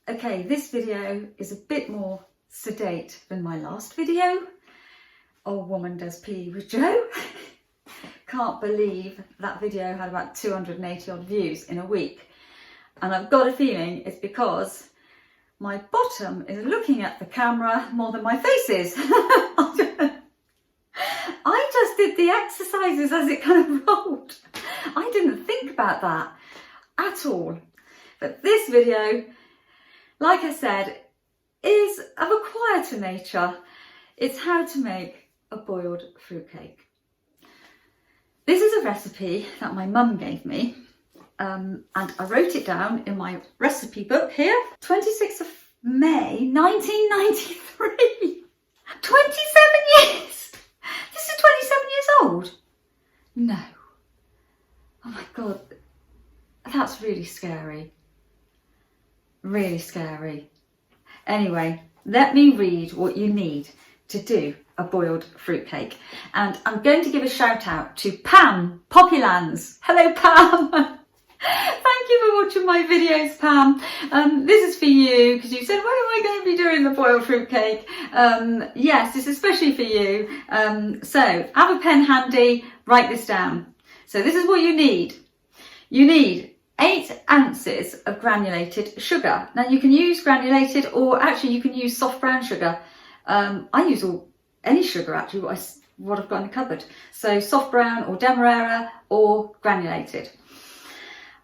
Okay, this video is a bit more sedate than my last video. Old Woman Does PE with Joe. Can't believe that video had about 280 odd views in a week. And I've got a feeling it's because my bottom is looking at the camera more than my face is. I just did the exercises as it kind of rolled. I didn't think about that at all. But this video, like I said, is of a quieter nature. It's how to make a boiled fruitcake. This is a recipe that my mum gave me, and I wrote it down in my recipe book here. 26th of May 1993. 27 years! This is 27 years old? No. Oh my God, that's really scary. Really scary. Anyway, let me read what you need to do a boiled fruitcake. And I'm going to give a shout out to Pam Poppylands. Hello, Pam. Thank you for watching my videos, Pam. This is for you because you said, when am I going to be doing the boiled fruitcake? Yes, this is especially for you. So have a pen handy, write this down. So this is what you need. You need 8 ounces of granulated sugar. Now you can use granulated, or actually you can use soft brown sugar. I use any sugar actually, what I've got in the cupboard. So soft brown or demerara or granulated.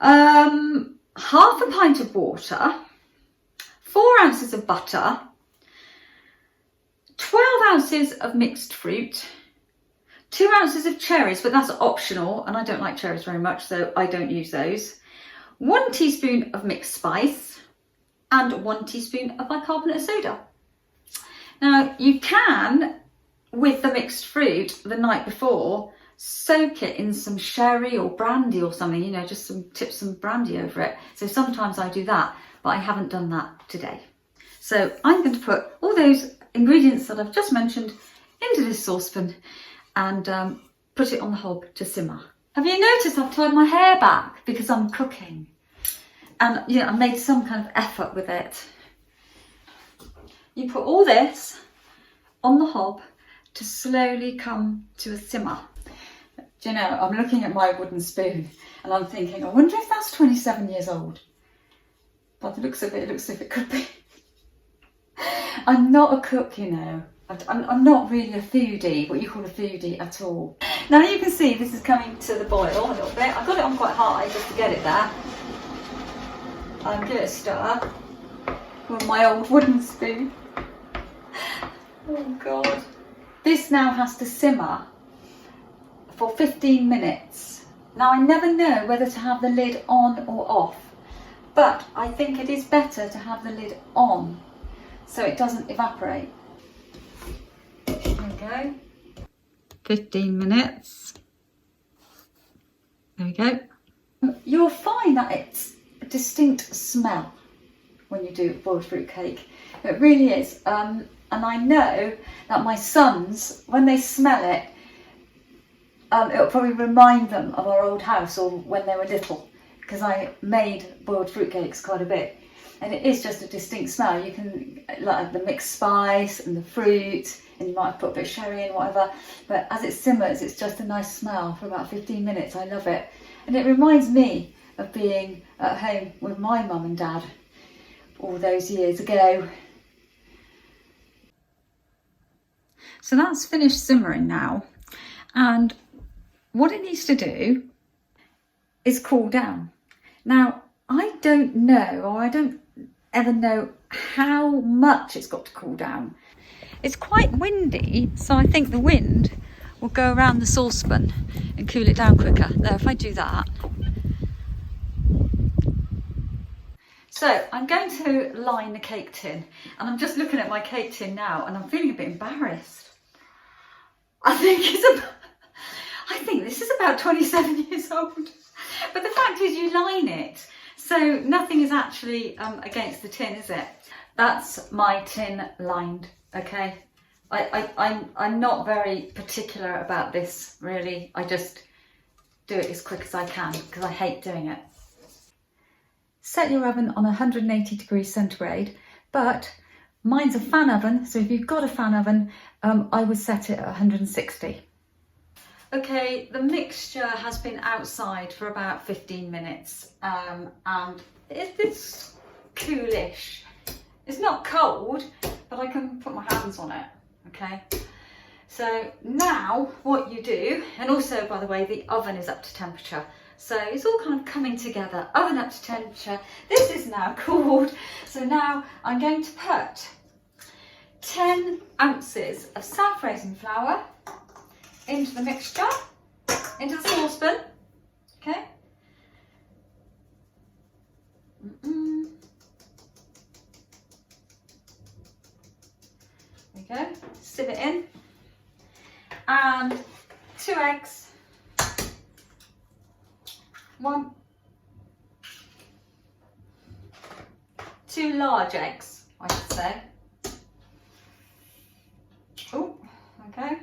Half a pint of water, 4 ounces of butter, 12 ounces of mixed fruit, 2 ounces of cherries, but that's optional and I don't like cherries very much, so I don't use those. 1 teaspoon of mixed spice and 1 teaspoon of bicarbonate of soda. Now you can, with the mixed fruit the night before, soak it in some sherry or brandy or something, you know, just tip some brandy over it. So sometimes I do that, but I haven't done that today. So I'm going to put all those ingredients that I've just mentioned into this saucepan and put it on the hob to simmer. Have you noticed I've tied my hair back because I'm cooking? And you know, I made some kind of effort with it. You put all this on the hob to slowly come to a simmer. Do you know, I'm looking at my wooden spoon and I'm thinking, I wonder if that's 27 years old. By the looks of it, it looks as if it could be. I'm not a cook, you know. I'm not really a foodie, what you call a foodie at all. Now you can see this is coming to the boil a little bit. I got it on quite high just to get it there. Give it a stir with my old wooden spoon. Oh God. This now has to simmer for 15 minutes. Now I never know whether to have the lid on or off, but I think it is better to have the lid on so it doesn't evaporate. There we go. 15 minutes. There we go. You'll find that it's a distinct smell when you do boiled fruit cake. It really is. And I know that my sons, when they smell it, it'll probably remind them of our old house or when they were little, because I made boiled fruitcakes quite a bit. And it is just a distinct smell. You can, like the mixed spice and the fruit, and you might put a bit of sherry in, whatever. But as it simmers, it's just a nice smell for about 15 minutes. I love it. And it reminds me of being at home with my mum and dad all those years ago. So that's finished simmering now. And what it needs to do is cool down. Now, I don't know, or I don't ever know how much it's got to cool down. It's quite windy, so I think the wind will go around the saucepan and cool it down quicker. There, if I do that. So I'm going to line the cake tin, and I'm just looking at my cake tin now and I'm feeling a bit embarrassed. I think this is about 27 years old. But the fact is you line it, so nothing is actually against the tin, is it? That's my tin lined, okay? I'm not very particular about this, really. I just do it as quick as I can because I hate doing it. set your oven on 180 degrees centigrade, but mine's a fan oven, so if you've got a fan oven, I would set it at 160. Okay, the mixture has been outside for about 15 minutes and it's coolish. It's not cold, but I can put my hands on it, okay? So now what you do, and also by the way, the oven is up to temperature. So it's all kind of coming together, oven up to temperature. This is now cooled. So now I'm going to put 10 ounces of South raisin flour into the mixture, into the saucepan, okay? There we go, sieve it in. And 2 eggs, 2 large eggs, I should say. Oh, okay.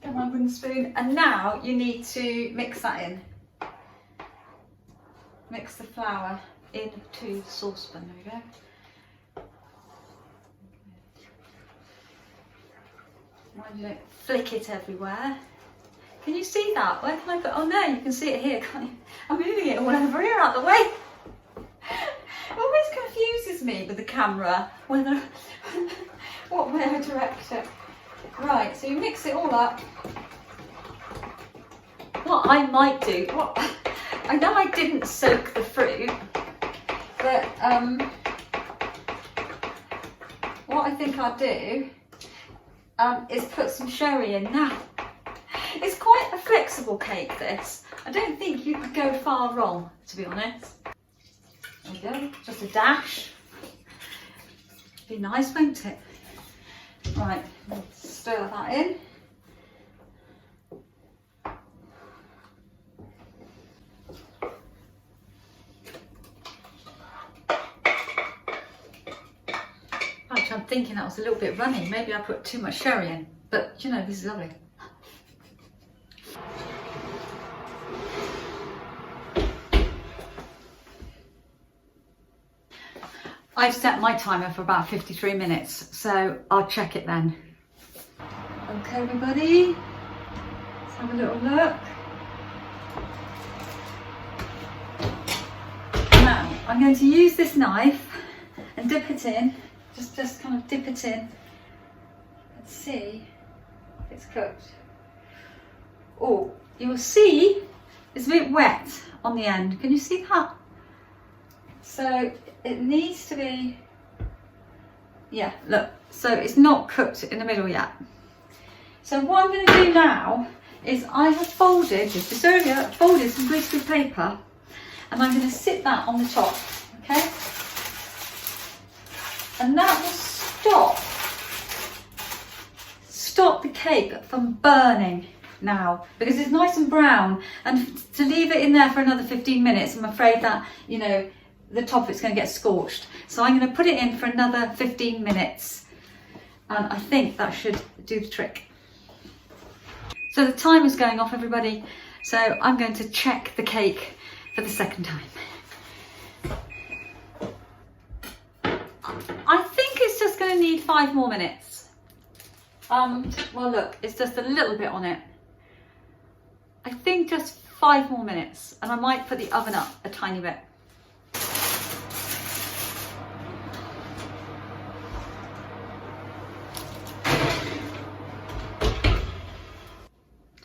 Get my wooden spoon, and now you need to mix that in. Mix the flour into the saucepan. There we go. Mind you don't flick it everywhere. Can you see that? Where can I put? Oh no, you can see it here, can't you? I'm moving it all over here out the way. It always confuses me with the camera whether what way I direct it. Right, so you mix it all up. What I might do, I know I didn't soak the fruit, but what I think I'll do is put some sherry in now. It's quite a flexible cake, this. I don't think you could go far wrong, to be honest. There we go, just a dash. Be nice, won't it? Right, stir that in. Actually, I'm thinking that was a little bit runny. Maybe I put too much sherry in, but you know, this is lovely. I've set my timer for about 53 minutes, so I'll check it then. Okay, everybody, let's have a little look. Now, I'm going to use this knife and dip it in, just kind of dip it in and see if it's cooked. Oh, you'll see it's a bit wet on the end. Can you see that? So it needs to be, yeah, look, so it's not cooked in the middle yet. So what I'm going to do now is I have folded, just this earlier, folded some greaseproof paper, and I'm going to sit that on the top, okay? And that will stop the cake from burning now, because it's nice and brown, and to leave it in there for another 15 minutes, I'm afraid that, you know, the top of it's going to get scorched. So I'm going to put it in for another 15 minutes, and I think that should do the trick. So the timer's going off, everybody, so I'm going to check the cake for the second time. I think it's just going to need 5 more minutes. Well look, it's just a little bit on it. I think just 5 more minutes, and I might put the oven up a tiny bit.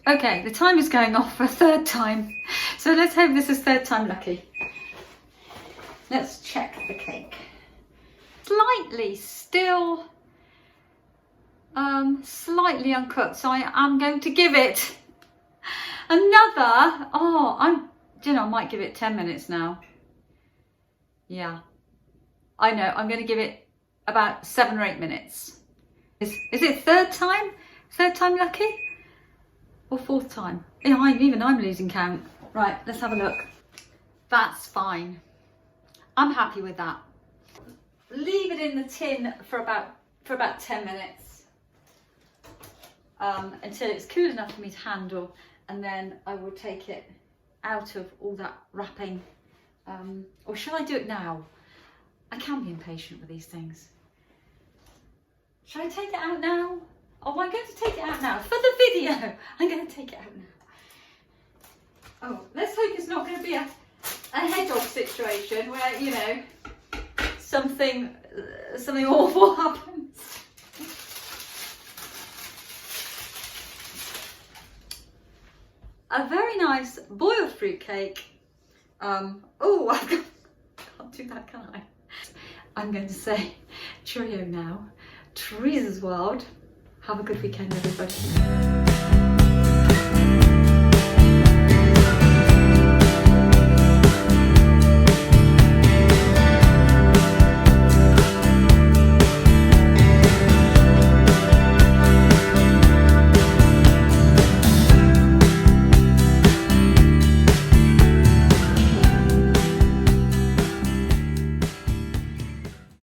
Okay, the time is going off for a 3rd time, so let's hope this is 3rd time lucky. Let's check the cake. Slightly still, slightly uncooked, so I am going to give it another, I might give it 10 minutes now. Yeah, I know, I'm going to give it about 7 or 8 minutes. Is it 3rd time? 3rd time lucky? Or 4th time? Even I'm losing count. Right, let's have a look. That's fine. I'm happy with that. Leave it in the tin for about 10 minutes until it's cool enough for me to handle, and then I will take it out of all that wrapping. Or shall I do it now? I can be impatient with these things. Shall I take it out now? Oh, I'm going to take it out now. For the video, I'm going to take it out now. Oh, let's hope it's not going to be a hedgehog situation where, you know, something awful happens. A very nice boiled fruitcake. Oh, I can't do that, can I? I'm going to say cheerio now. Teresa's World. Have a good weekend, everybody.